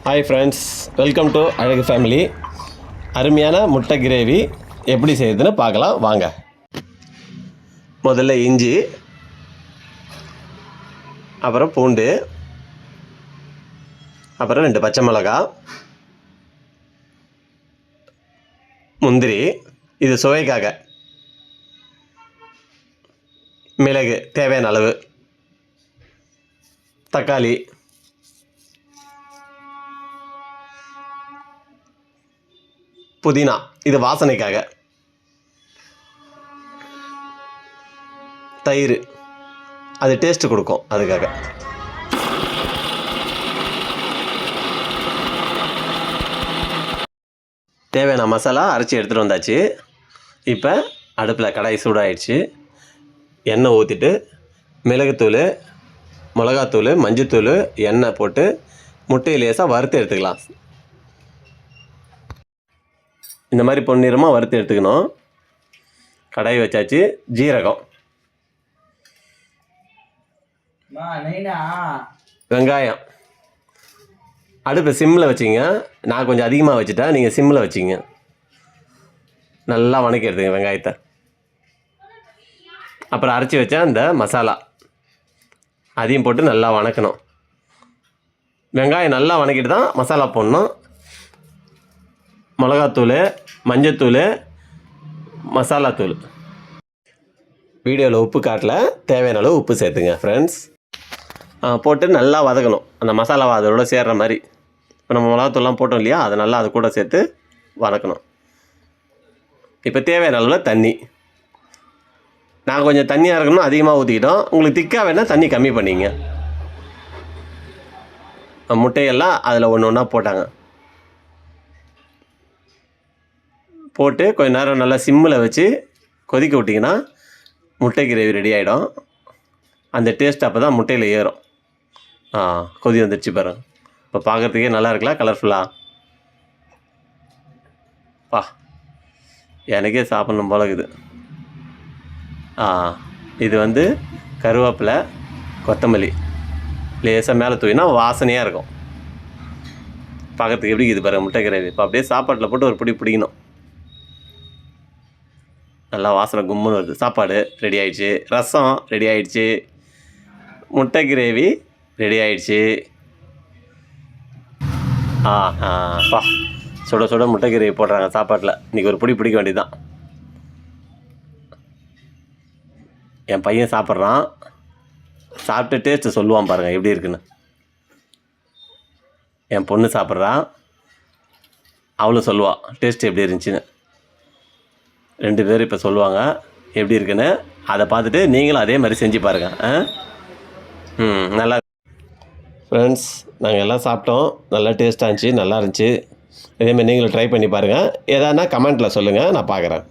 Hi friends, welcome to அழகு family. அருமையான முட்டை கிரேவி எப்படி செய்யுதுன்னு பார்க்கலாம் வாங்க. முதல்ல இஞ்சி, அப்புறம் பூண்டு, அப்புறம் 2 பச்சை மிளகா, முந்திரி, இது சுவைக்காக, மிளகு தேவையான அளவு, தக்காளி, புதினா இது வாசனைக்காக, தயிர் அது டேஸ்ட்டு கொடுக்கும் அதுக்காக. தேவையான மசாலா அரைச்சி எடுத்துகிட்டு வந்தாச்சு. இப்போ அடுப்பில் கடாய் சூடாகிடுச்சு. எண்ணெய் ஊற்றிட்டு மிளகுத்தூள், மிளகாத்தூள், மஞ்சத்தூள், எண்ணெய் போட்டு முட்டையை லேசாக வறுத்து எடுத்துக்கலாம். இந்த மாதிரி பொன்னிறமாக வறுத்து எடுத்துக்கணும். கடாய் வச்சாச்சு. ஜீரகம், வெங்காயம். அடுப்பு சிம்மில் வச்சிங்க. நான் கொஞ்சம் அதிகமாக வச்சுட்டேன், நீங்கள் சிம்மில் வச்சிங்க. நல்லா வணக்கி எடுத்துங்க வெங்காயத்தை. அப்புறம் அரைச்சி வச்சா இந்த மசாலா அதையும் போட்டு நல்லா வணக்கணும். வெங்காயம் நல்லா வணக்கிட்டு தான் மசாலா போடணும். மிளகாத்தூள், மஞ்சத்தூள், மசாலாத்தூள். வீடியோவில் உப்பு காட்டல, தேவையான அளவு உப்பு சேர்த்துங்க ஃப்ரெண்ட்ஸ். போட்டு நல்லா வதக்கணும். அந்த மசாலா அதோட சேர்கிற மாதிரி. இப்போ நம்ம மிளகாத்தூள்லாம் போட்டோம் இல்லையா, அதை நல்லா அது கூட சேர்த்து வதக்கணும். இப்போ தேவையான அளவில் தண்ணி. நான் கொஞ்சம் தண்ணியாக இருக்கணும், அதிகமாக ஊற்றிக்கிட்டோம். உங்களுக்கு திக்காக வேணால் தண்ணி கம்மி பண்ணிங்க. முட்டையெல்லாம் அதில் ஒன்று ஒன்றா போட்டாங்க. போட்டு கொஞ்ச நேரம் நல்லா சிம்மில் வச்சு கொதிக்க விட்டிங்கன்னா முட்டை கிரேவி ரெடி ஆகிடும். அந்த டேஸ்ட் அப்போ தான் முட்டையில் ஏறும். கொதி வந்துடுச்சு பாருங்க. இப்போ பார்க்குறதுக்கே நல்லா இருக்கலாம், கலர்ஃபுல்லாக. எனக்கே சாப்பிட்ணும் போல இருக்குது. இது கருவேப்பிலை, கொத்தமல்லி லேசாக மேலே தூவினா வாசனையாக இருக்கும். பார்க்குறதுக்கு எப்படி இது பாருங்கள் முட்டை கிரேவி. இப்போ அப்படியே சாப்பாட்டில் போட்டு ஒரு பிடி பிடிக்கணும். நல்லா வாசனை கும்முன்னு வருது. சாப்பாடு ரெடி ஆகிடுச்சு. ரசம் ரெடி ஆகிடுச்சு. முட்டை கிரேவி ரெடி ஆகிடுச்சு. சுட சுட முட்டை கிரேவி போடுறாங்க சாப்பாட்டில். இன்றைக்கி ஒரு பிடி பிடிக்க வேண்டியது தான். என் பையன் சாப்பிட்றான். சாப்பிட்டு டேஸ்ட்டு சொல்லுவான் பாருங்கள் எப்படி இருக்குன்னு. என் பொண்ணு சாப்பிட்றான், அவளும் சொல்லுவாள் டேஸ்ட்டு எப்படி இருந்துச்சுன்னு. 2 பேரும் இப்போ சொல்லுவாங்க எப்படி இருக்குன்னு. அதை பார்த்துட்டு நீங்களும் அதே மாதிரி செஞ்சு பாருங்கள். நல்லா ஃப்ரெண்ட்ஸ், நாங்கள் எல்லாம் சாப்பிட்டோம். நல்லா டேஸ்ட்டாக இருந்துச்சு, நல்லா இருந்துச்சு. இதேமாதிரி நீங்களும் ட்ரை பண்ணி பாருங்கள். எதானா கமெண்ட்டில் சொல்லுங்கள், நான் பார்க்குறேன்.